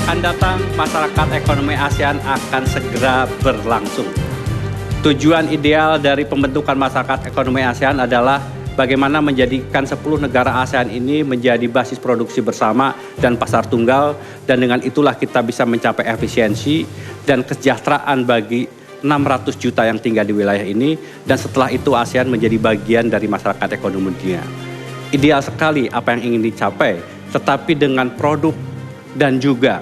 akan datang, masyarakat ekonomi ASEAN akan segera berlangsung. Tujuan ideal dari pembentukan masyarakat ekonomi ASEAN adalah bagaimana menjadikan 10 negara ASEAN ini menjadi basis produksi bersama dan pasar tunggal, dan dengan itulah kita bisa mencapai efisiensi dan kesejahteraan bagi 600 juta yang tinggal di wilayah ini, dan setelah itu ASEAN menjadi bagian dari masyarakat ekonomi dunia. Ideal sekali apa yang ingin dicapai, tetapi dengan produk dan juga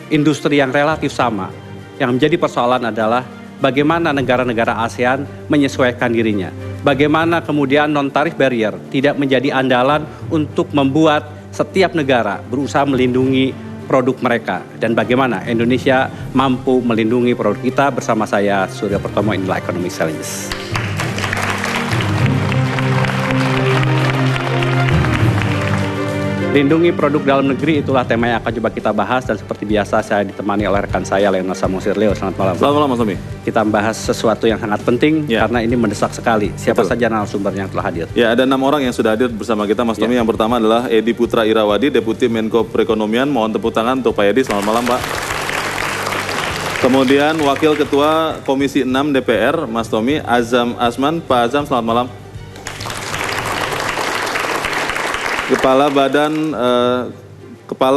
industri yang relatif sama. Yang menjadi persoalan adalah bagaimana negara-negara ASEAN menyesuaikan dirinya. Bagaimana kemudian non-tarif barrier tidak menjadi andalan untuk membuat setiap negara berusaha melindungi produk mereka. Dan bagaimana Indonesia mampu melindungi produk kita. Bersama saya, Surya Pertomo, inilah Economic Challenges. Lindungi produk dalam negeri, itulah tema yang akan coba kita bahas, dan seperti biasa saya ditemani oleh rekan saya Leonard Samosir. Leo, selamat malam. Selamat malam Mas Tommy. Kita membahas sesuatu yang sangat penting karena ini mendesak sekali. Siapa Betul. saja narasumber yang telah hadir? Ya, ada 6 orang yang sudah hadir bersama kita Mas Tommy. Yang pertama adalah Edi Putra Irawadi, Deputi Menko Perekonomian. Mohon tepuk tangan untuk Pak Edi. Selamat malam Pak. Kemudian Wakil Ketua Komisi 6 DPR Mas Tommy, Azam Asman. Pak Azam, selamat malam. Kepala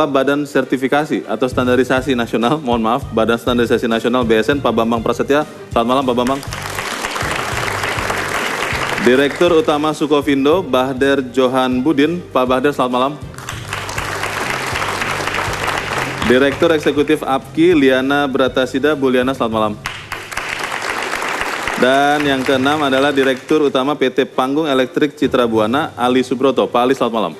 Badan Sertifikasi atau Standarisasi Nasional, mohon maaf, Badan Standarisasi Nasional BSN, Pak Bambang Prasetya. Selamat malam Pak Bambang. Direktur Utama Sukovindo, Bahder Johan Budin. Pak Bahder, selamat malam. Direktur Eksekutif APKI, Liana Bratasida Buliana, selamat malam. Dan yang keenam adalah Direktur Utama PT Panggung Elektrik Citra Buana, Ali Subroto. Pak Ali, selamat malam.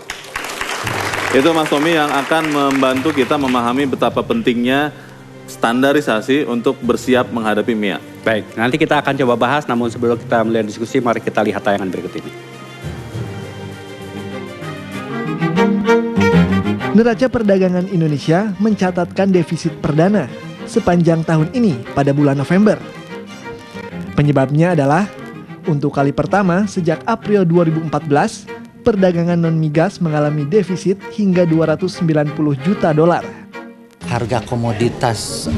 Itu Mas Tommy yang akan membantu kita memahami betapa pentingnya standarisasi untuk bersiap menghadapi MIA. Baik, nanti kita akan coba bahas, namun sebelum kita mulai diskusi, mari kita lihat tayangan berikut ini. Neraca perdagangan Indonesia mencatatkan defisit perdana sepanjang tahun ini pada bulan November. Penyebabnya adalah, untuk kali pertama sejak April 2014, perdagangan non-migas mengalami defisit hingga 290 juta dolar. Harga komoditas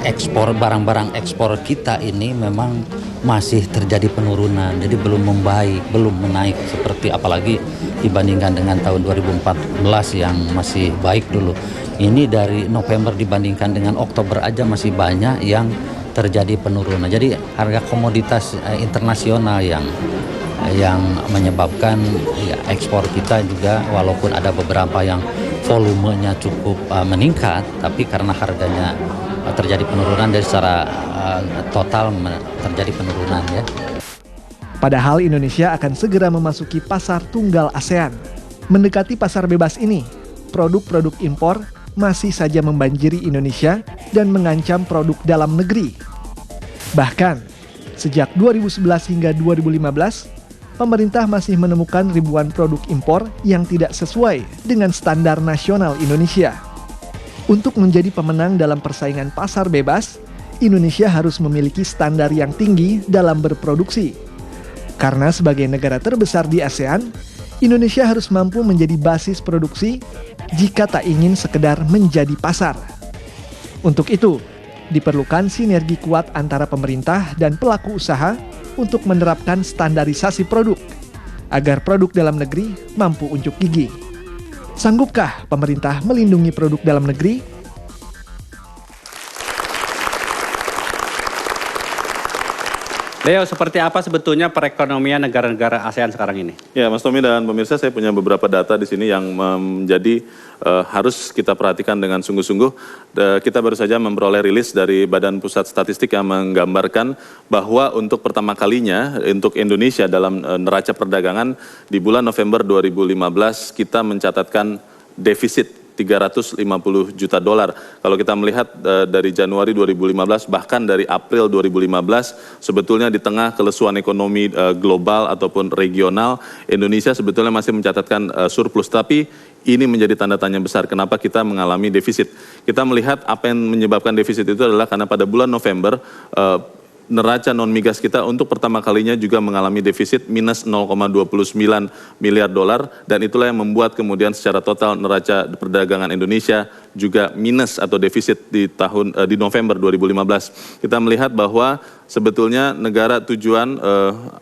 ekspor, barang-barang ekspor kita ini memang masih terjadi penurunan, jadi belum membaik, belum menaik seperti apalagi dibandingkan dengan tahun 2014 yang masih baik dulu. Ini dari November dibandingkan dengan Oktober aja masih banyak yang terjadi penurunan. Jadi harga komoditas internasional yang menyebabkan ya, ekspor kita juga walaupun ada beberapa yang volumenya cukup meningkat, tapi karena harganya terjadi penurunan dari secara total terjadi penurunan ya. Padahal Indonesia akan segera memasuki pasar tunggal ASEAN. Mendekati pasar bebas ini, produk-produk impor masih saja membanjiri Indonesia dan mengancam produk dalam negeri. Bahkan, sejak 2011 hingga 2015, pemerintah masih menemukan ribuan produk impor yang tidak sesuai dengan standar nasional Indonesia. Untuk menjadi pemenang dalam persaingan pasar bebas, Indonesia harus memiliki standar yang tinggi dalam berproduksi. Karena sebagai negara terbesar di ASEAN, Indonesia harus mampu menjadi basis produksi jika tak ingin sekedar menjadi pasar. Untuk itu, diperlukan sinergi kuat antara pemerintah dan pelaku usaha untuk menerapkan standarisasi produk, agar produk dalam negeri mampu unjuk gigi. Sanggupkah pemerintah melindungi produk dalam negeri? Leo, seperti apa sebetulnya perekonomian negara-negara ASEAN sekarang ini? Ya, Mas Tommy dan pemirsa, saya punya beberapa data di sini yang menjadi harus kita perhatikan dengan sungguh-sungguh. Kita baru saja memperoleh rilis dari Badan Pusat Statistik yang menggambarkan bahwa untuk pertama kalinya untuk Indonesia dalam neraca perdagangan di bulan November 2015 kita mencatatkan defisit 350 juta dolar. Kalau kita melihat dari Januari 2015 bahkan dari April 2015, sebetulnya di tengah kelesuan ekonomi global ataupun regional, Indonesia sebetulnya masih mencatatkan surplus. Tapi ini menjadi tanda tanya besar kenapa kita mengalami defisit. Kita melihat apa yang menyebabkan defisit itu adalah karena pada bulan November neraca non-migas kita untuk pertama kalinya juga mengalami defisit minus 0,29 miliar dolar, dan itulah yang membuat kemudian secara total neraca perdagangan Indonesia juga minus atau defisit di November 2015. Kita melihat bahwa sebetulnya negara tujuan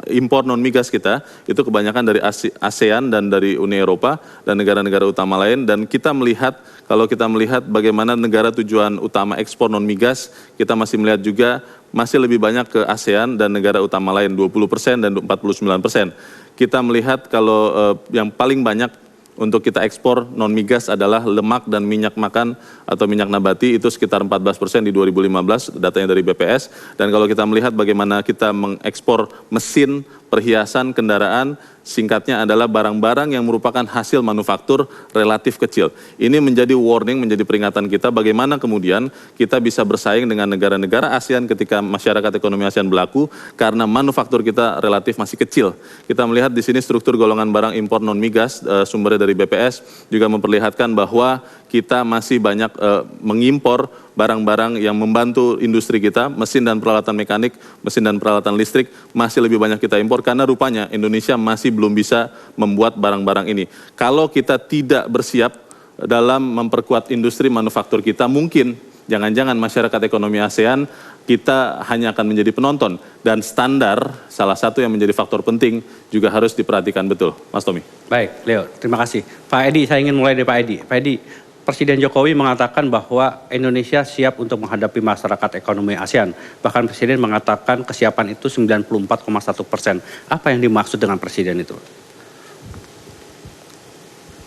impor non-migas kita itu kebanyakan dari ASEAN dan dari Uni Eropa dan negara-negara utama lain, dan kita melihat, kalau kita melihat bagaimana negara tujuan utama ekspor non-migas, kita masih melihat juga masih lebih banyak ke ASEAN dan negara utama lain, 20% dan 49%. Kita melihat kalau yang paling banyak untuk kita ekspor non-migas adalah lemak dan minyak makan atau minyak nabati, itu sekitar 14% di 2015, datanya dari BPS. Dan kalau kita melihat bagaimana kita mengekspor mesin, perhiasan, kendaraan, singkatnya adalah barang-barang yang merupakan hasil manufaktur relatif kecil. Ini menjadi warning, menjadi peringatan kita bagaimana kemudian kita bisa bersaing dengan negara-negara ASEAN ketika masyarakat ekonomi ASEAN berlaku, karena manufaktur kita relatif masih kecil. Kita melihat di sini struktur golongan barang impor non-migas, sumbernya dari BPS, juga memperlihatkan bahwa kita masih banyak mengimpor barang-barang yang membantu industri kita, mesin dan peralatan mekanik, mesin dan peralatan listrik, masih lebih banyak kita impor karena rupanya Indonesia masih belum bisa membuat barang-barang ini. Kalau kita tidak bersiap dalam memperkuat industri manufaktur kita, mungkin jangan-jangan masyarakat ekonomi ASEAN kita hanya akan menjadi penonton, dan standar salah satu yang menjadi faktor penting juga harus diperhatikan betul, Mas Tommy. Baik, Leo, terima kasih. Pak Edi, saya ingin mulai dari Pak Edi. Pak Edi, Presiden Jokowi mengatakan bahwa Indonesia siap untuk menghadapi masyarakat ekonomi ASEAN. Bahkan Presiden mengatakan kesiapan itu 94,1%. Apa yang dimaksud dengan Presiden itu?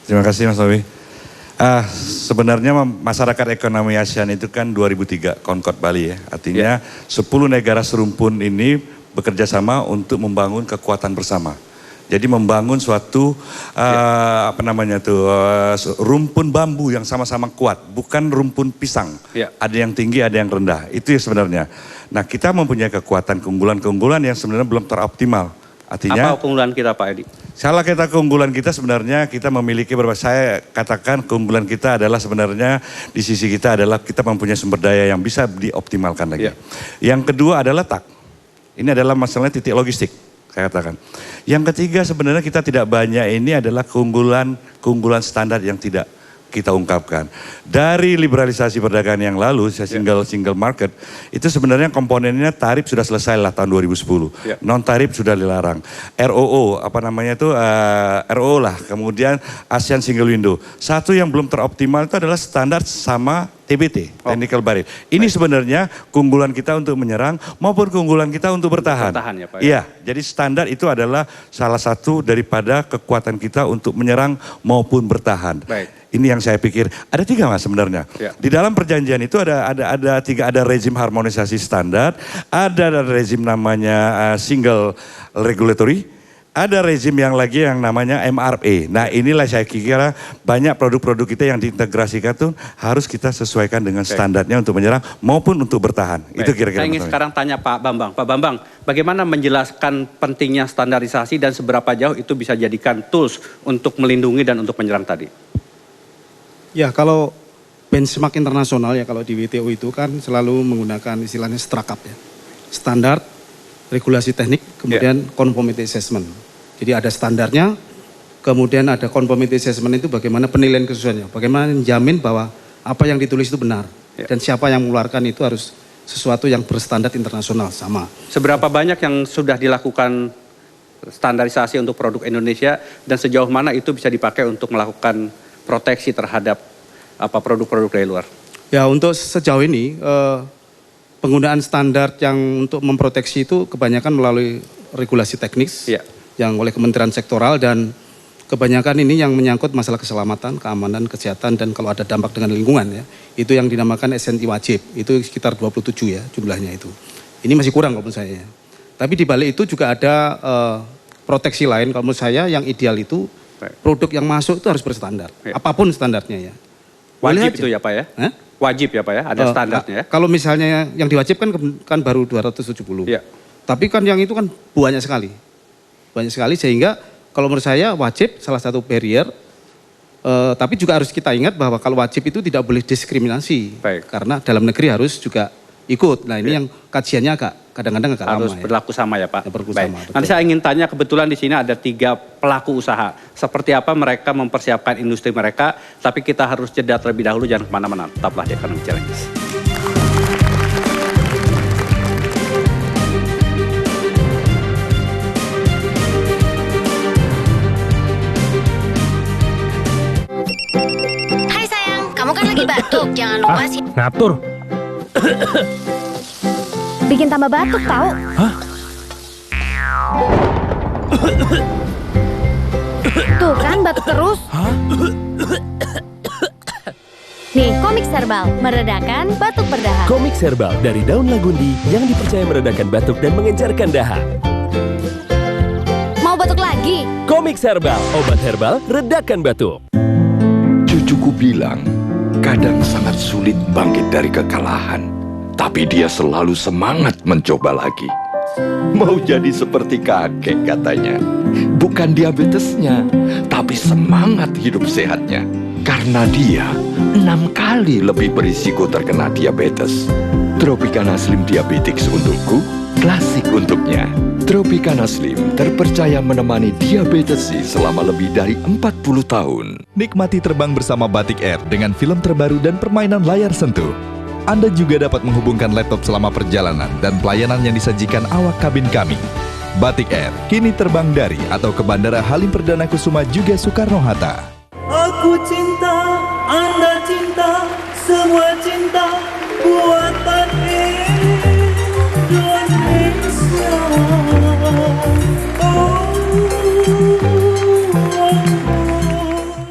Terima kasih Mas Tommy. Sebenarnya masyarakat ekonomi ASEAN itu kan 2003 Concord Bali ya. Artinya 10 negara serumpun ini bekerja sama untuk membangun kekuatan bersama. Jadi membangun suatu rumpun bambu yang sama-sama kuat, bukan rumpun pisang. Ada yang tinggi, ada yang rendah. Itu ya sebenarnya. Nah, kita mempunyai kekuatan keunggulan-keunggulan yang sebenarnya belum teroptimal. Artinya, apa keunggulan kita, Pak Edi? salah kita keunggulan kita sebenarnya kita memiliki saya katakan keunggulan kita adalah sebenarnya di sisi kita adalah kita mempunyai sumber daya yang bisa dioptimalkan lagi. Yang kedua adalah ini adalah masalahnya titik logistik. Saya katakan. Yang ketiga sebenarnya kita tidak banyak ini adalah keunggulan standar yang tidak kita ungkapkan. Dari liberalisasi perdagangan yang lalu, single market, itu sebenarnya komponennya tarif sudah selesai lah tahun 2010. Non tarif sudah dilarang. ROO, ROO lah, kemudian ASEAN Single Window. Satu yang belum teroptimal itu adalah standar sama TBT, Technical Barrier. Ini sebenarnya keunggulan kita untuk menyerang maupun keunggulan kita untuk bertahan. Ya, Pak, iya, jadi standar itu adalah salah satu daripada kekuatan kita untuk menyerang maupun bertahan. Baik. Ini yang saya pikir, ada 3 Mas sebenarnya. Di dalam perjanjian itu ada 3, ada rezim harmonisasi standar, ada rezim namanya single regulatory, ada rezim yang lagi yang namanya MRA. Nah inilah saya kira banyak produk-produk kita yang diintegrasikan tuh harus kita sesuaikan dengan standarnya untuk menyerang maupun untuk bertahan. Baik. Itu kira-kira. Saya ingin sekarang tanya Pak Bambang. Pak Bambang, bagaimana menjelaskan pentingnya standarisasi dan seberapa jauh itu bisa jadikan tools untuk melindungi dan untuk menyerang tadi? Ya, kalau benchmark internasional ya, kalau di WTO itu kan selalu menggunakan istilahnya STRACAP ya. Standar, regulasi teknik, kemudian conformity assessment. Jadi ada standarnya, kemudian ada conformity assessment itu bagaimana penilaian kesesuaiannya. Bagaimana menjamin bahwa apa yang ditulis itu benar. Dan siapa yang mengeluarkan itu harus sesuatu yang berstandar internasional sama. Seberapa banyak yang sudah dilakukan standarisasi untuk produk Indonesia dan sejauh mana itu bisa dipakai untuk melakukan proteksi terhadap produk-produk dari luar? Ya, untuk sejauh ini penggunaan standar yang untuk memproteksi itu kebanyakan melalui regulasi teknis yang oleh Kementerian Sektoral, dan kebanyakan ini yang menyangkut masalah keselamatan, keamanan, kesehatan, dan kalau ada dampak dengan lingkungan ya, itu yang dinamakan SNI wajib, itu sekitar 27 ya jumlahnya itu. Ini masih kurang kalau menurut saya. Tapi di balik itu juga ada proteksi lain kalau menurut saya yang ideal itu produk yang masuk itu harus berstandar, apapun standarnya ya. Wajib itu ya Pak ya? Wajib ya Pak ya, ada standarnya ya? Kalau misalnya yang diwajibkan kan baru 270. Tapi kan yang itu kan banyak sekali. Banyak sekali sehingga kalau menurut saya wajib salah satu barrier. Tapi juga harus kita ingat bahwa kalau wajib itu tidak boleh diskriminasi. Karena dalam negeri harus juga ikut. Nah ini yang kajiannya agak kadang-kadang agak harus lama ya. berlaku sama ya Pak. Berlaku Baik. sama, betul. Nanti saya ingin tanya, kebetulan di sini ada 3 pelaku usaha. Seperti apa mereka mempersiapkan industri mereka, tapi kita harus jeda terlebih dahulu, jangan kemana-mana. Tetaplah di Economic Challenges. Hai sayang, kamu kan lagi batuk, jangan lupa sih. Ngatur. Bikin tambah batuk tahu. Tuh kan batuk terus. Nih, komik herbal meredakan batuk berdahak. Komik herbal dari daun lagundi yang dipercaya meredakan batuk dan mengencerkan dahak. Mau batuk lagi? Komik herbal, obat herbal redakan batuk. Cucuku bilang, kadang sangat sulit bangkit dari kekalahan. Tapi dia selalu semangat mencoba lagi. Mau jadi seperti kakek katanya. Bukan diabetesnya, tapi semangat hidup sehatnya. Karena dia 6 kali lebih berisiko terkena diabetes. Tropicana Slim Diabetics untukku, klasik untuknya. Tropicana Slim terpercaya menemani diabetes selama lebih dari 40 tahun. Nikmati terbang bersama Batik Air dengan film terbaru dan permainan layar sentuh. Anda juga dapat menghubungkan laptop selama perjalanan dan pelayanan yang disajikan awak kabin kami. Batik Air, kini terbang dari atau ke Bandara Halim Perdana Kusuma juga Soekarno-Hatta. Aku cinta, Anda cinta, semua cinta buatan Indonesia.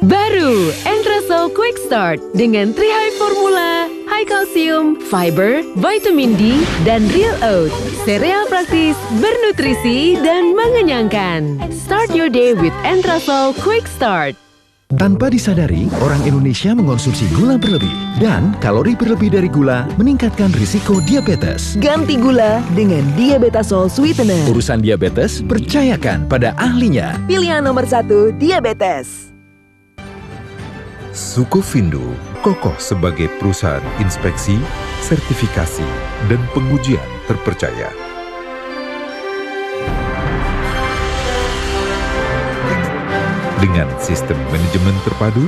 Baru Entrasol Quick Start dengan 3 High Formula, High Calcium, Fiber, Vitamin D, dan Real Oat. Sereal praktis, bernutrisi, dan mengenyangkan. Start your day with Entrasol Quick Start. Tanpa disadari, orang Indonesia mengonsumsi gula berlebih. Dan kalori berlebih dari gula meningkatkan risiko diabetes. Ganti gula dengan Diabetasol Sweetener. Urusan diabetes, percayakan pada ahlinya. Pilihan nomor 1, diabetes. Sukovindo kokoh sebagai perusahaan inspeksi, sertifikasi, dan pengujian terpercaya. Dengan sistem manajemen terpadu,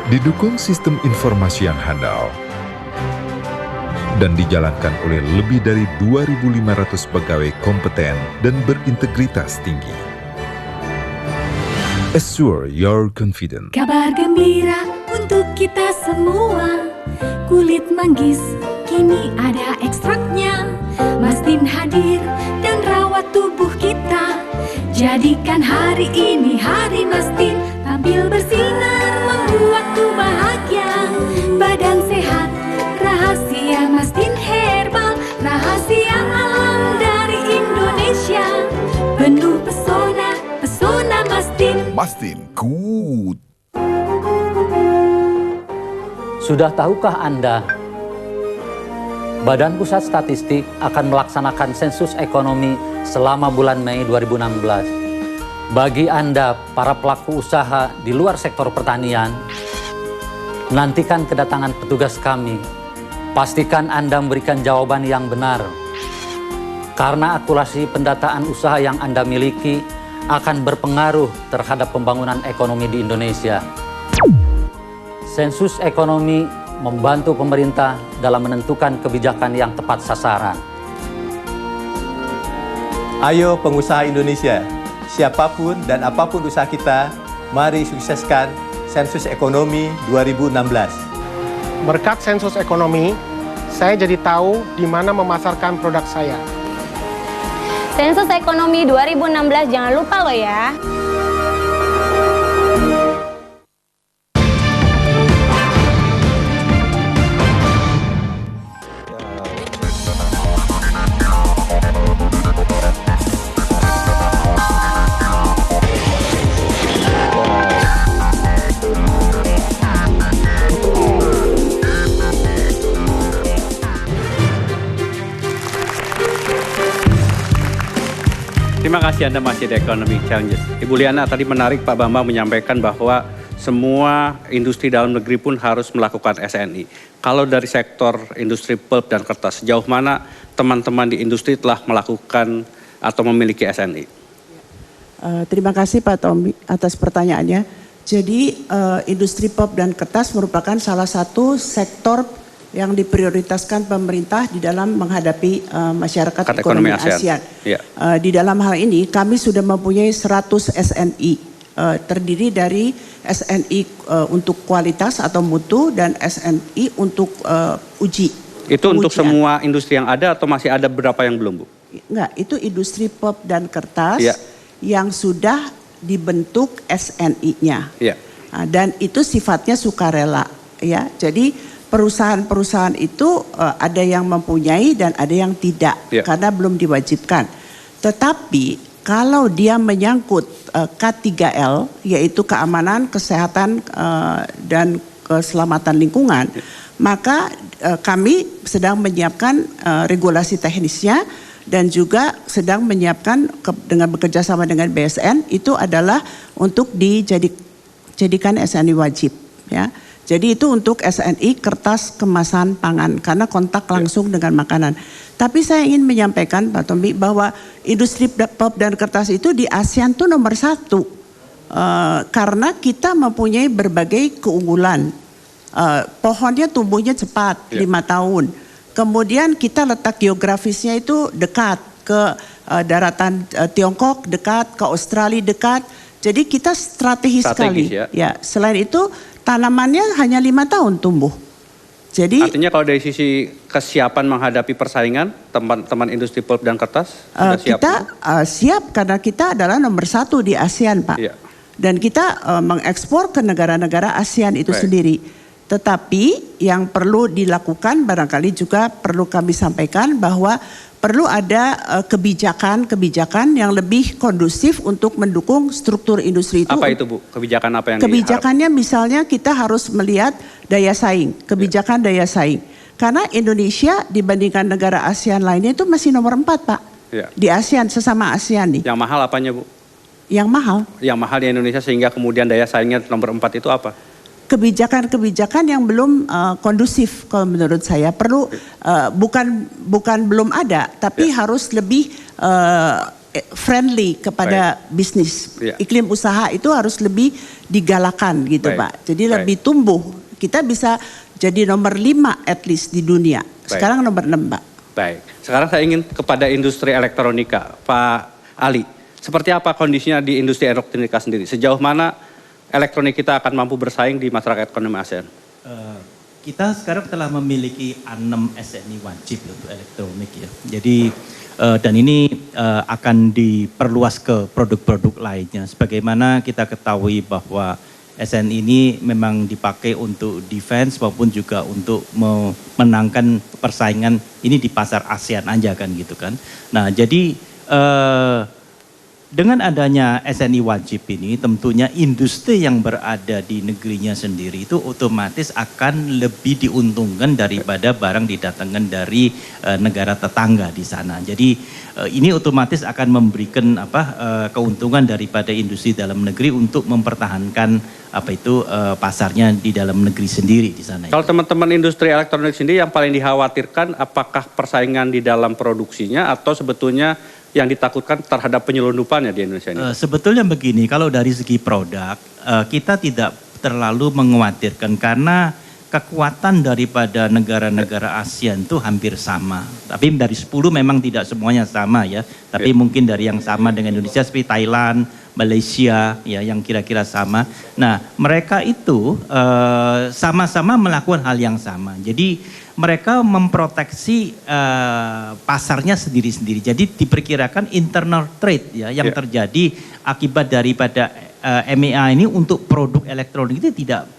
didukung sistem informasi yang handal, dan dijalankan oleh lebih dari 2.500 pegawai kompeten dan berintegritas tinggi. Assure your confidence. Kabar gembira untuk kita semua. Kulit manggis kini ada ekstraknya. Mastin hadir dan rawat tubuh kita. Jadikan hari ini hari Mastin. Tampil bersinar membuat tubuh bahagia. Badan sehat, rahasia Mastin Herbal. Rahasia alam dari Indonesia. Penuh pesona, pesona Mastin. Mastin Good. Sudah tahukah Anda, Badan Pusat Statistik akan melaksanakan sensus ekonomi selama bulan Mei 2016. Bagi Anda, para pelaku usaha di luar sektor pertanian, nantikan kedatangan petugas kami. Pastikan Anda memberikan jawaban yang benar. Karena akurasi pendataan usaha yang Anda miliki akan berpengaruh terhadap pembangunan ekonomi di Indonesia. Sensus ekonomi membantu pemerintah dalam menentukan kebijakan yang tepat sasaran. Ayo pengusaha Indonesia, siapapun dan apapun usaha kita, mari sukseskan Sensus Ekonomi 2016. Berkat sensus ekonomi, saya jadi tahu di mana memasarkan produk saya. Sensus ekonomi 2016 jangan lupa loh ya. Terima kasih Anda masih di Economic Challenges. Ibu Liana tadi menarik Pak Bambang menyampaikan bahwa semua industri dalam negeri pun harus melakukan SNI. Kalau dari sektor industri pulp dan kertas, sejauh mana teman-teman di industri telah melakukan atau memiliki SNI? Terima kasih Pak Tommy atas pertanyaannya. Jadi industri pulp dan kertas merupakan salah satu sektor yang diprioritaskan pemerintah di dalam menghadapi masyarakat ekonomi ASEAN. Ya. Di dalam hal ini kami sudah mempunyai 100 SNI, terdiri dari SNI untuk kualitas atau mutu dan SNI untuk uji. Itu untuk semua industri yang ada atau masih ada beberapa yang belum, Bu? Enggak, itu industri pulp dan kertas ya. yang sudah dibentuk SNI-nya. Ya. Dan itu sifatnya sukarela, ya. Jadi perusahaan-perusahaan itu ada yang mempunyai dan ada yang tidak, karena belum diwajibkan. Tetapi kalau dia menyangkut K3L, yaitu keamanan, kesehatan, dan keselamatan lingkungan, maka kami sedang menyiapkan regulasi teknisnya dan juga sedang menyiapkan dengan bekerja sama dengan BSN, itu adalah untuk dijadikan SNI wajib, ya. Jadi itu untuk SNI kertas kemasan pangan karena kontak langsung dengan makanan. Tapi saya ingin menyampaikan Pak Tommy bahwa industri pulp dan kertas itu di ASEAN tuh nomor 1 karena kita mempunyai berbagai keunggulan. Pohonnya tumbuhnya cepat 5 tahun. Kemudian kita letak geografisnya itu dekat ke daratan Tiongkok, dekat ke Australia, dekat. Jadi kita strategis sekali. Ya, selain itu tanamannya hanya 5 tahun tumbuh. Jadi artinya kalau dari sisi kesiapan menghadapi persaingan teman-teman industri pulp dan kertas sudah siap? Kita siap karena kita adalah nomor 1 di ASEAN, Pak. Ya. Dan kita mengekspor ke negara-negara ASEAN itu sendiri. Tetapi yang perlu dilakukan barangkali juga perlu kami sampaikan bahwa perlu ada kebijakan yang lebih kondusif untuk mendukung struktur industri itu. Apa itu, Bu? Kebijakan apa yang Kebijakannya misalnya kita harus melihat daya saing, kebijakan daya saing. Karena Indonesia dibandingkan negara ASEAN lainnya itu masih nomor 4, Pak. Ya. Di ASEAN, sesama ASEAN nih. Yang mahal apanya, Bu? Yang mahal? Yang mahal di Indonesia sehingga kemudian daya saingnya nomor 4 itu apa? Kebijakan-kebijakan yang belum kondusif kalau menurut saya perlu bukan belum ada tapi harus lebih friendly kepada bisnis. Iklim usaha itu harus lebih digalakan gitu, Pak. Jadi lebih tumbuh. Kita bisa jadi nomor 5 at least di dunia. Sekarang nomor 6, Pak. Baik. Sekarang saya ingin kepada industri elektronika, Pak Ali. Seperti apa kondisinya di industri elektronika sendiri? Sejauh mana elektronik kita akan mampu bersaing di masyarakat ekonomi ASEAN? Kita sekarang telah memiliki 6 SNI wajib untuk elektronik ya. Jadi dan ini akan diperluas ke produk-produk lainnya. Sebagaimana kita ketahui bahwa SNI ini memang dipakai untuk defense maupun juga untuk memenangkan persaingan ini di pasar ASEAN aja kan gitu kan. Nah jadi dengan adanya SNI wajib ini tentunya industri yang berada di negerinya sendiri itu otomatis akan lebih diuntungkan daripada barang didatangkan dari negara tetangga di sana. Jadi ini otomatis akan memberikan keuntungan daripada industri dalam negeri untuk mempertahankan pasarnya di dalam negeri sendiri di sana. Kalau teman-teman industri elektronik sendiri yang paling dikhawatirkan apakah persaingan di dalam produksinya atau sebetulnya yang ditakutkan terhadap penyelundupannya di Indonesia ini? Sebetulnya begini, kalau dari segi produk kita tidak terlalu mengkhawatirkan karena kekuatan daripada negara-negara ASEAN itu hampir sama. Tapi dari 10 memang tidak semuanya sama ya. Tapi mungkin dari yang sama dengan Indonesia seperti Thailand, Malaysia ya yang kira-kira sama. Nah mereka itu sama-sama melakukan hal yang sama. Jadi mereka memproteksi pasarnya sendiri-sendiri. Jadi diperkirakan internal trade ya yang terjadi akibat daripada MEA ini untuk produk elektronik itu tidak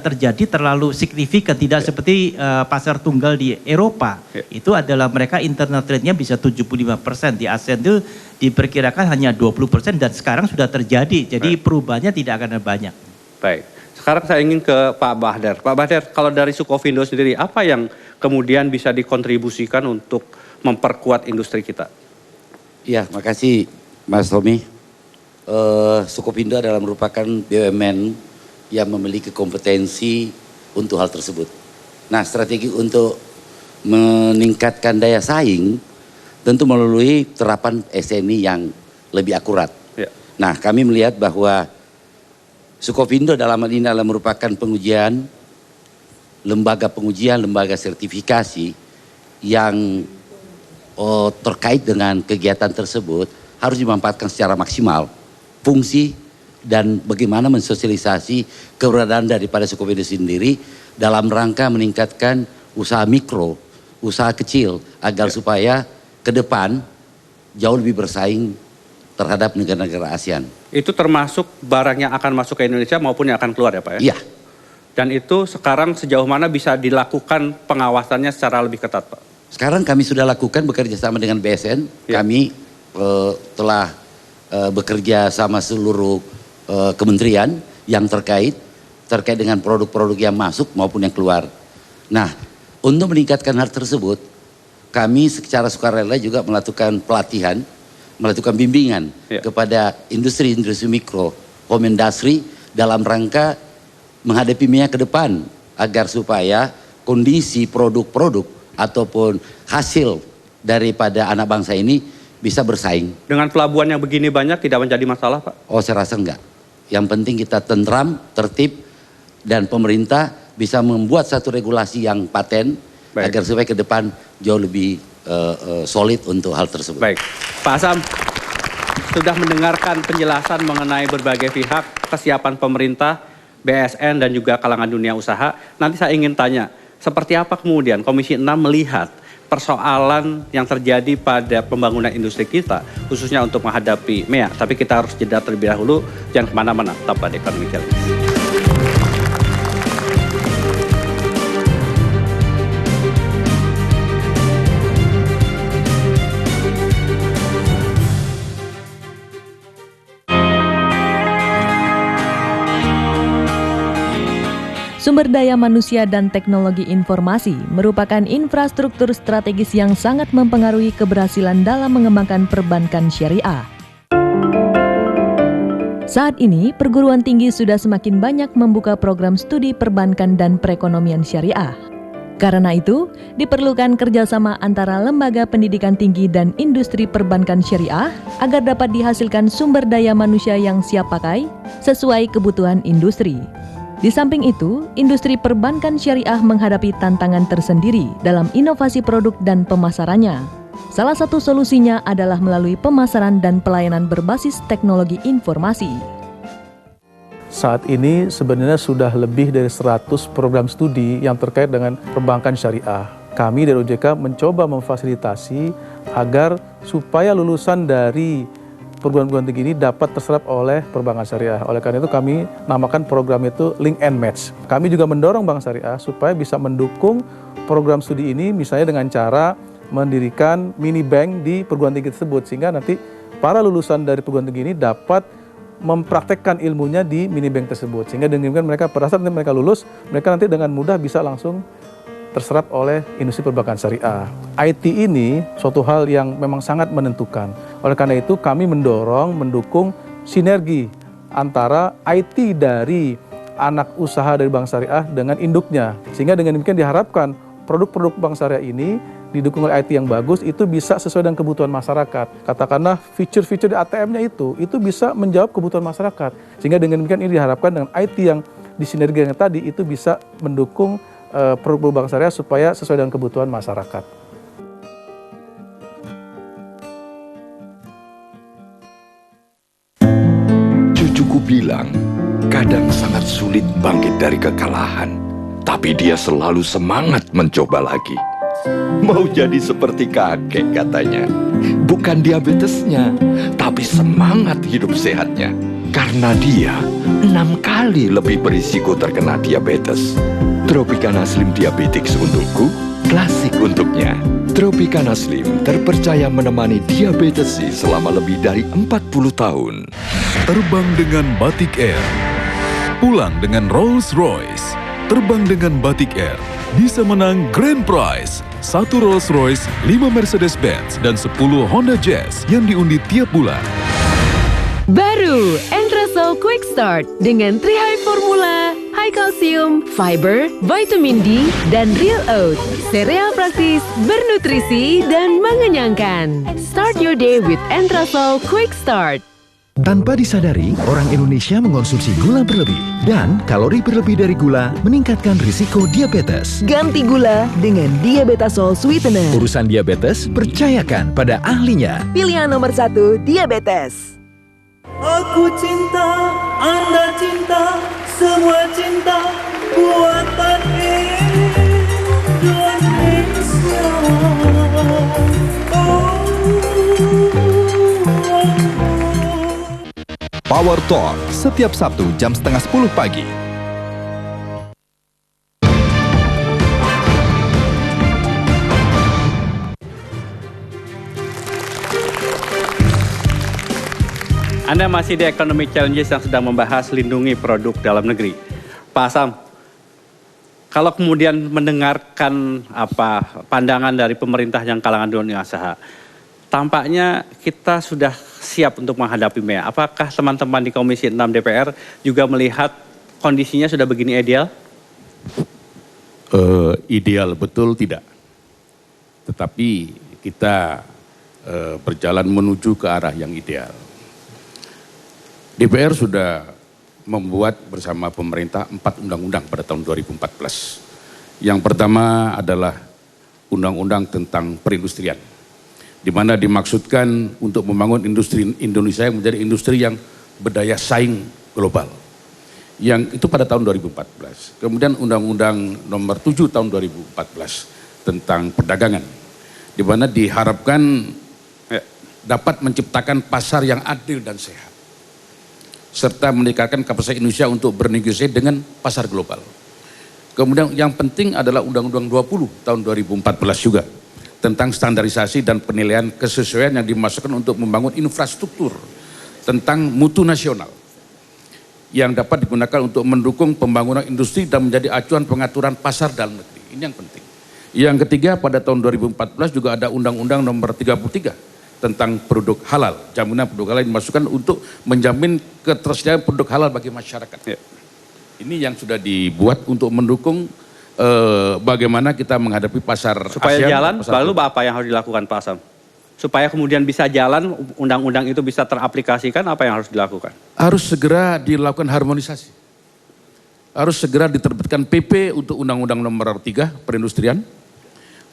terjadi terlalu signifikan, tidak seperti pasar tunggal di Eropa. Itu adalah mereka internal trade-nya bisa 75%, di ASEAN itu diperkirakan hanya 20% dan sekarang sudah terjadi. Jadi perubahannya tidak akan banyak. Baik. Sekarang saya ingin ke Pak Bahdar. Pak Bahdar, kalau dari Sukovindo sendiri, apa yang kemudian bisa dikontribusikan untuk memperkuat industri kita? Ya, makasih Mas Tommy. Sukopindo adalah merupakan BUMN yang memiliki kompetensi untuk hal tersebut. Nah, strategi untuk meningkatkan daya saing tentu melalui terapan SNI yang lebih akurat. Ya. Nah, kami melihat bahwa Sukopindo dalam hal ini adalah merupakan pengujian, lembaga sertifikasi yang terkait dengan kegiatan tersebut harus dimanfaatkan secara maksimal fungsi dan bagaimana mensosialisasi keberadaan daripada Sukopindo sendiri dalam rangka meningkatkan usaha mikro, usaha kecil agar supaya ke depan jauh lebih bersaing terhadap negara-negara ASEAN. Itu termasuk barang yang akan masuk ke Indonesia maupun yang akan keluar ya Pak ya? Iya. Dan itu sekarang sejauh mana bisa dilakukan pengawasannya secara lebih ketat Pak? Sekarang kami sudah lakukan bekerja sama dengan BSN, kami telah bekerja sama seluruh kementerian yang terkait dengan produk-produk yang masuk maupun yang keluar. Nah, untuk meningkatkan hal tersebut, kami secara sukarela juga melakukan pelatihan, melakukan bimbingan kepada industri-industri mikro, home industry dalam rangka menghadapi ke depan agar supaya kondisi produk-produk ataupun hasil daripada anak bangsa ini bisa bersaing. Dengan pelabuhan yang begini banyak tidak menjadi masalah Pak? Oh, saya rasa enggak. Yang penting kita tentram, tertib, dan pemerintah bisa membuat satu regulasi yang paten agar supaya ke depan jauh lebih solid untuk hal tersebut. Baik, Pak Asam sudah mendengarkan penjelasan mengenai berbagai pihak, kesiapan pemerintah, BSN dan juga kalangan dunia usaha. Nanti saya ingin tanya, seperti apa kemudian Komisi 6 melihat persoalan yang terjadi pada pembangunan industri kita, khususnya untuk menghadapi MEA. Tapi kita harus jeda terlebih dahulu, jangan kemana-mana, tetap pada Ekonomi Challenge. Sumber daya manusia dan teknologi informasi merupakan infrastruktur strategis yang sangat mempengaruhi keberhasilan dalam mengembangkan perbankan syariah. Saat ini, perguruan tinggi sudah semakin banyak membuka program studi perbankan dan perekonomian syariah. Karena itu, diperlukan kerjasama antara lembaga pendidikan tinggi dan industri perbankan syariah agar dapat dihasilkan sumber daya manusia yang siap pakai sesuai kebutuhan industri. Di samping itu, industri perbankan syariah menghadapi tantangan tersendiri dalam inovasi produk dan pemasarannya. Salah satu solusinya adalah melalui pemasaran dan pelayanan berbasis teknologi informasi. Saat ini sebenarnya sudah lebih dari 100 program studi yang terkait dengan perbankan syariah. Kami dari OJK mencoba memfasilitasi agar supaya lulusan dari perguruan tinggi ini dapat terserap oleh perbankan syariah. Oleh karena itu kami namakan program itu Link and Match. Kami juga mendorong Bank Syariah supaya bisa mendukung program studi ini misalnya dengan cara mendirikan mini bank di perguruan tinggi tersebut sehingga nanti para lulusan dari perguruan tinggi ini dapat mempraktekkan ilmunya di mini bank tersebut sehingga dengan mereka pada saat mereka lulus mereka nanti dengan mudah bisa langsung terserap oleh industri perbankan syariah. IT ini suatu hal yang memang sangat menentukan. Oleh karena itu kami mendukung sinergi antara IT dari anak usaha dari Bank Syariah dengan induknya. Sehingga dengan demikian diharapkan produk-produk Bank Syariah ini didukung oleh IT yang bagus itu bisa sesuai dengan kebutuhan masyarakat. Katakanlah fitur-fitur di ATM-nya itu bisa menjawab kebutuhan masyarakat. Sehingga dengan demikian ini diharapkan dengan IT yang disinergikan tadi itu bisa mendukung produk Bank Syariah supaya sesuai dengan kebutuhan masyarakat. Cucuku bilang, kadang sangat sulit bangkit dari kekalahan, tapi dia selalu semangat mencoba lagi. Mau jadi seperti kakek katanya. Bukan diabetesnya, tapi semangat hidup sehatnya. Karena dia 6 kali lebih berisiko terkena diabetes. Tropicana Slim Diabetics untukku, klasik untuknya. Tropicana Slim terpercaya menemani diabetesi selama lebih dari 40 tahun. Terbang dengan Batik Air. Pulang dengan Rolls Royce. Terbang dengan Batik Air. Bisa menang Grand Prize. 1 Rolls Royce, 5 Mercedes-Benz, dan 10 Honda Jazz yang diundi tiap bulan. Baru Entraso Quick Start dengan 3 High Formula, High Calcium, Fiber, Vitamin D, dan Real Oat. Sereal praktis, bernutrisi, dan mengenyangkan. Start your day with Entraso Quick Start. Tanpa disadari, orang Indonesia mengonsumsi gula berlebih. Dan kalori berlebih dari gula meningkatkan risiko diabetes. Ganti gula dengan Diabetasol Sweetener. Urusan diabetes, percayakan pada ahlinya. Pilihan nomor 1, diabetes. Aku cinta, Anda cinta, semua cinta buatan Indonesia. Power Talk setiap Sabtu jam 9:30 pagi. Anda masih di Economic Challenges yang sedang membahas lindungi produk dalam negeri. Pak Asam, kalau kemudian mendengarkan pandangan dari pemerintah yang kalangan dunia usaha, tampaknya kita sudah siap untuk menghadapi MEA. Apakah teman-teman di Komisi 6 DPR juga melihat kondisinya sudah begini ideal? Ideal betul tidak. Tetapi kita berjalan menuju ke arah yang ideal. DPR sudah membuat bersama pemerintah 4 undang-undang pada tahun 2014. Yang pertama adalah undang-undang tentang perindustrian, di mana dimaksudkan untuk membangun industri Indonesia yang menjadi industri yang berdaya saing global. Yang itu pada tahun 2014. Kemudian Undang-Undang Nomor 7 tahun 2014 tentang perdagangan, di mana diharapkan dapat menciptakan pasar yang adil dan sehat, serta meningkatkan kapasitas Indonesia untuk bernegosiasi dengan pasar global. Kemudian yang penting adalah Undang-Undang 20 tahun 2014 juga, tentang standarisasi dan penilaian kesesuaian yang dimasukkan untuk membangun infrastruktur tentang mutu nasional yang dapat digunakan untuk mendukung pembangunan industri dan menjadi acuan pengaturan pasar dalam negeri. Ini yang penting. Yang ketiga, pada tahun 2014 juga ada Undang-Undang Nomor 33 tentang produk halal, jaminan produk halal dimasukkan untuk menjamin ketersediaan produk halal bagi masyarakat. Ini yang sudah dibuat untuk mendukung bagaimana kita menghadapi pasar supaya ASEAN, jalan, pasar lalu apa yang harus dilakukan Pak Asam? Supaya kemudian bisa jalan, undang-undang itu bisa teraplikasikan, apa yang harus dilakukan? Harus segera dilakukan harmonisasi. Harus segera diterbitkan PP untuk Undang-Undang Nomor 3 perindustrian.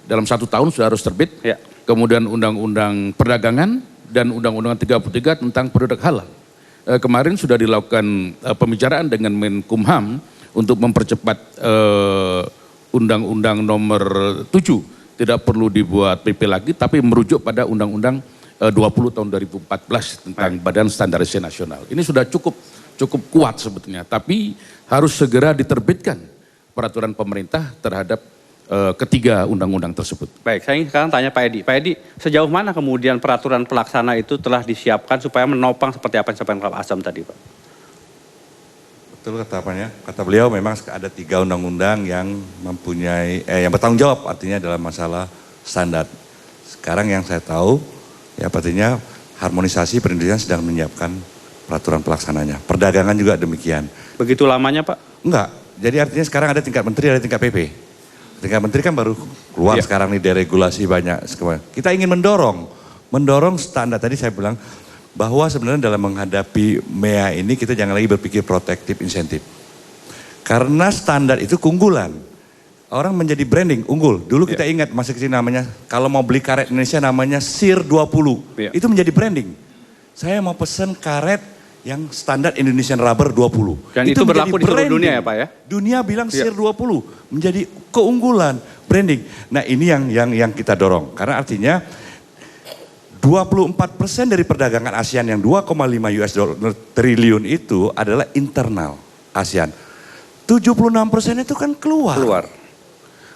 Dalam 1 tahun sudah harus terbit. Ya. Kemudian Undang-Undang Perdagangan dan Undang-Undang 33 tentang produk halal. Kemarin sudah dilakukan pembicaraan dengan Menkumham untuk mempercepat Undang-Undang Nomor 7. Tidak perlu dibuat PP lagi, tapi merujuk pada Undang-Undang 20 tahun 2014 tentang Badan Standarisasi Nasional. Ini sudah cukup kuat sebetulnya, tapi harus segera diterbitkan peraturan pemerintah terhadap ketiga undang-undang tersebut. Baik, saya sekarang tanya Pak Edi. Pak Edi, sejauh mana kemudian peraturan pelaksana itu telah disiapkan supaya menopang seperti apa yang disampaikan Pak Asam tadi, Pak? Betul kata beliau, memang ada 3 undang-undang yang mempunyai yang bertanggung jawab artinya dalam masalah standar. Sekarang yang saya tahu ya artinya harmonisasi perindustrian sedang menyiapkan peraturan pelaksananya. Perdagangan juga demikian. Begitu lamanya Pak? Enggak. Jadi artinya sekarang ada tingkat menteri, ada tingkat PP. Tingkat menteri kan baru keluar sekarang nih deregulasi banyak. Kita ingin mendorong standar. Tadi saya bilang bahwa sebenarnya dalam menghadapi MEA ini kita jangan lagi berpikir protektif insentif. Karena standar itu keunggulan. Orang menjadi branding, unggul. Dulu kita ingat masa kecil namanya, kalau mau beli karet Indonesia namanya SIR 20. Itu menjadi branding. Saya mau pesen karet yang standar Indonesian Rubber 20. Dan itu berlaku di seluruh dunia ya Pak ya? Dunia bilang SIR 20, menjadi keunggulan, branding. Nah ini yang kita dorong. Karena artinya 24% dari perdagangan ASEAN yang 2,5 US dollar triliun itu adalah internal ASEAN. 76% itu kan keluar.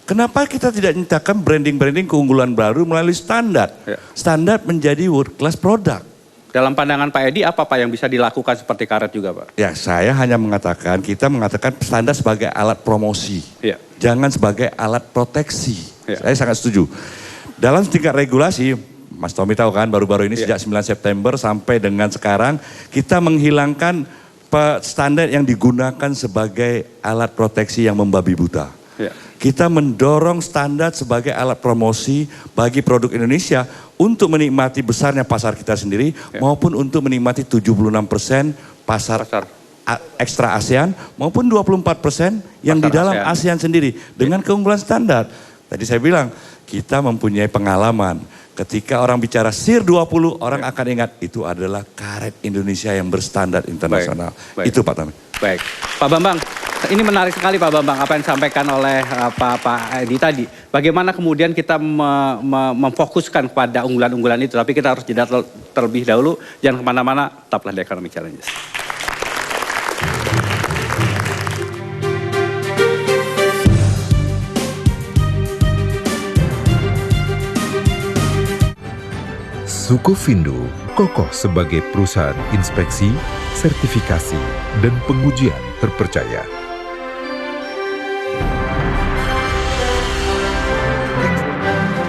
Kenapa kita tidak menciptakan branding keunggulan baru melalui standar? Standar menjadi world class product. Dalam pandangan Pak Edi, apa Pak yang bisa dilakukan seperti karet juga Pak? Ya saya hanya mengatakan, kita mengatakan standar sebagai alat promosi. Jangan sebagai alat proteksi. Saya sangat setuju. Dalam tingkat regulasi, Mas Tommy tahu kan, baru-baru ini sejak 9 September sampai dengan sekarang, kita menghilangkan standar yang digunakan sebagai alat proteksi yang membabi buta. Kita mendorong standar sebagai alat promosi bagi produk Indonesia untuk menikmati besarnya pasar kita sendiri maupun untuk menikmati 76% pasar ekstra ASEAN maupun 24% yang di dalam ASEAN sendiri dengan keunggulan standar. Tadi saya bilang kita mempunyai pengalaman ketika orang bicara SIR 20 orang akan ingat itu adalah karet Indonesia yang berstandar internasional. Itu Pak Tommy. Baik, Pak Bambang. Ini menarik sekali Pak Bambang apa yang disampaikan oleh Pak Edi tadi. Bagaimana kemudian kita memfokuskan kepada unggulan-unggulan itu. Tapi kita harus jeda terlebih dahulu. Jangan kemana-mana, tetaplah di Economic Challenges. Sukovindo kokoh sebagai perusahaan inspeksi, sertifikasi, dan pengujian terpercaya.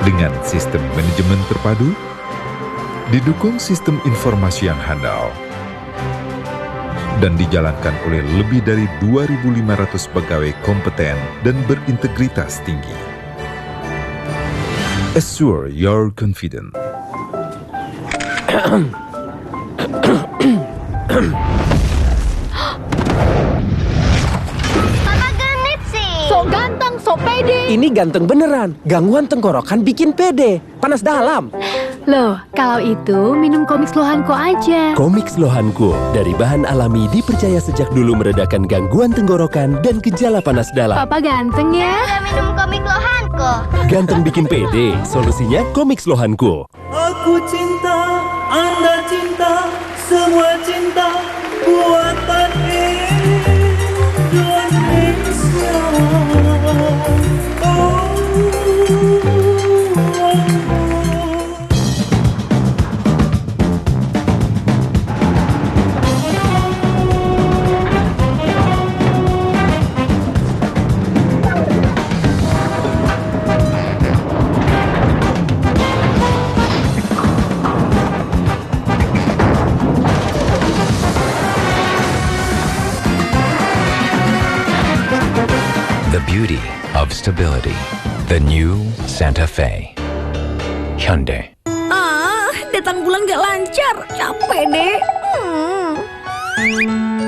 Dengan sistem manajemen terpadu, didukung sistem informasi yang handal, dan dijalankan oleh lebih dari 2.500 pegawai kompeten dan berintegritas tinggi. Assure your confidence. Papa genit sih. So ganteng, so pede. Ini ganteng beneran. Gangguan tenggorokan bikin pede. Panas dalam. Loh, kalau itu minum Komix Lohanko aja. Komix Lohanko dari bahan alami dipercaya sejak dulu meredakan gangguan tenggorokan dan gejala panas dalam. Papa ganteng ya. Udah minum Komix Lohanko. Ganteng bikin pede. Solusinya Komix Lohanko. Aku cinta, Anda cinta, semua cinta buatan Indonesia. Beauty of stability. The new Santa Fe. Hyundai. Datang bulan gak lancar. Capek deh.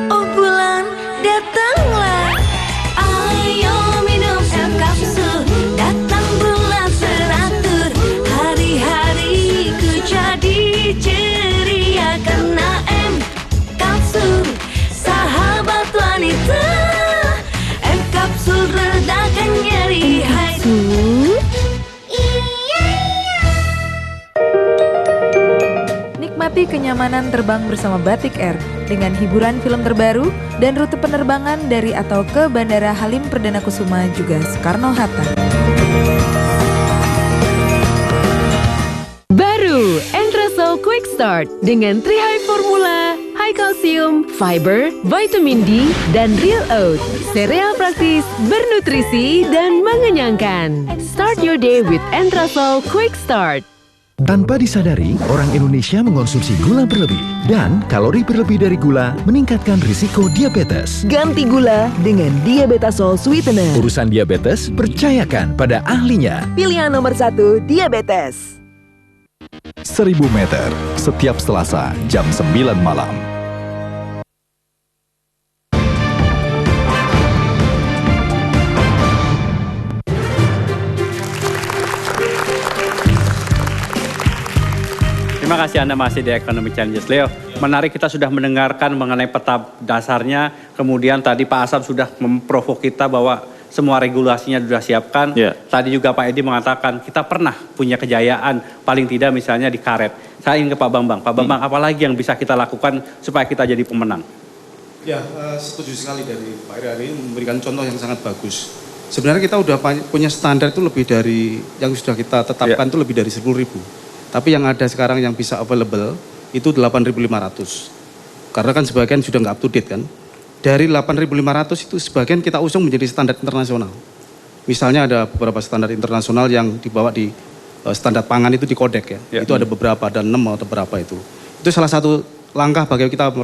Oh bulan, datanglah. Ayo minum kapsul. Datang bulan teratur. Hari-hari ku jadi ceria karena M kapsul. Sahabat wanita. Kapsul redakan nyeri hati. Nikmati kenyamanan terbang bersama Batik Air dengan hiburan film terbaru dan rute penerbangan dari atau ke Bandara Halim Perdana Kusuma juga Soekarno-Hatta. Baru Entrasol Quick Start dengan 3 High Formula, High Calcium, Fiber, Vitamin D, dan Real Oat. Sereal praktis, bernutrisi, dan mengenyangkan. Start your day with Entrasol Quick Start. Tanpa disadari, orang Indonesia mengonsumsi gula berlebih. Dan kalori berlebih dari gula meningkatkan risiko diabetes. Ganti gula dengan Diabetasol Sweetener. Urusan diabetes, percayakan pada ahlinya. Pilihan nomor 1, diabetes. 1000 meter, setiap Selasa, jam 9 malam. Terima kasih Anda masih di Economic Challenges. Leo, menarik kita sudah mendengarkan mengenai peta dasarnya. Kemudian tadi Pak Asam sudah memprovok kita bahwa semua regulasinya sudah siapkan. Tadi juga Pak Edi mengatakan kita pernah punya kejayaan paling tidak misalnya di karet. Saya ingin ke Pak Bambang. Pak Bambang, apa lagi yang bisa kita lakukan supaya kita jadi pemenang? Ya, setuju sekali dari Pak Eri memberikan contoh yang sangat bagus. Sebenarnya kita udah punya standar itu lebih dari yang sudah kita tetapkan itu lebih dari 10.000. Tapi yang ada sekarang yang bisa available itu 8.500. Karena kan sebagian sudah nggak up to date kan. Dari 8.500 itu sebagian kita usung menjadi standar internasional. Misalnya ada beberapa standar internasional yang dibawa di standar pangan itu di kodek ya. Itu ada beberapa, ada 6 atau berapa itu. Itu salah satu langkah bagi kita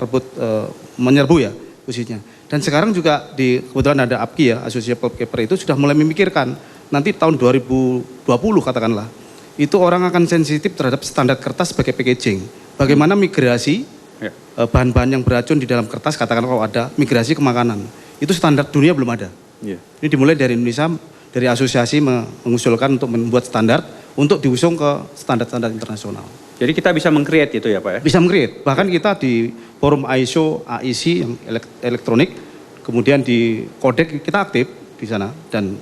menyerbu ya khususnya. Dan sekarang juga kebetulan ada APKI ya, Association Pulp Keeper itu sudah mulai memikirkan nanti tahun 2020 katakanlah, itu orang akan sensitif terhadap standar kertas sebagai packaging. Bagaimana migrasi bahan-bahan yang beracun di dalam kertas, katakanlah kalau ada migrasi ke makanan. Itu standar dunia belum ada. Ini dimulai dari Indonesia, dari asosiasi mengusulkan untuk membuat standar untuk diusung ke standar-standar internasional. Jadi kita bisa meng-create itu ya Pak ya? Bisa meng-create, bahkan kita di forum ISO, AIC yang elektronik, kemudian di kodek kita aktif di sana. Dan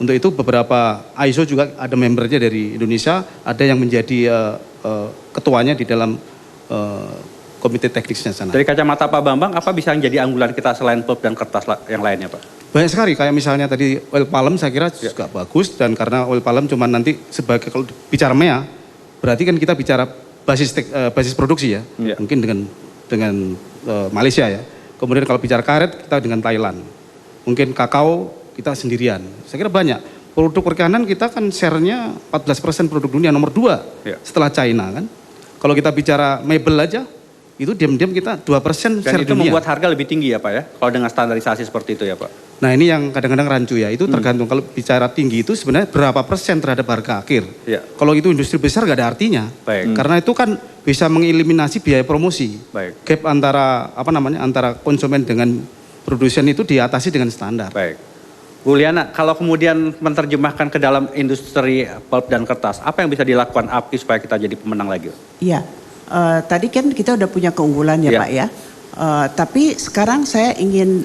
untuk itu beberapa ISO juga ada membernya dari Indonesia, ada yang menjadi ketuanya di dalam komite teknisnya sana. Dari kacamata Pak Bambang, apa bisa menjadi unggulan kita selain pulp dan kertas yang lainnya Pak? Banyak sekali, kayak misalnya tadi oil palm saya kira juga bagus, dan karena oil palm cuma nanti sebagai, kalau bicara MEA, berarti kan kita bicara basis produksi ya, mungkin dengan Malaysia ya. Kemudian kalau bicara karet kita dengan Thailand, mungkin kakao kita sendirian. Saya kira banyak. Produk perikanan kita kan share-nya 14% produk dunia, nomor 2 setelah China kan. Kalau kita bicara mebel aja, itu diam-diam kita 2% share dunia. Dan itu membuat harga lebih tinggi ya Pak ya, kalau dengan standarisasi seperti itu ya Pak? Nah ini yang kadang-kadang rancu ya, itu tergantung kalau bicara tinggi itu sebenarnya berapa persen terhadap harga akhir. Kalau itu industri besar gak ada artinya, karena itu kan bisa mengeliminasi biaya promosi. Gap antara antara konsumen dengan produsen itu diatasi dengan standar. Bu Liana, kalau kemudian menerjemahkan ke dalam industri pulp dan kertas, apa yang bisa dilakukan APKI supaya kita jadi pemenang lagi? Iya, tadi kan kita udah punya keunggulan ya Pak ya. Tapi sekarang saya ingin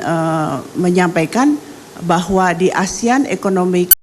menyampaikan bahwa di ASEAN Economic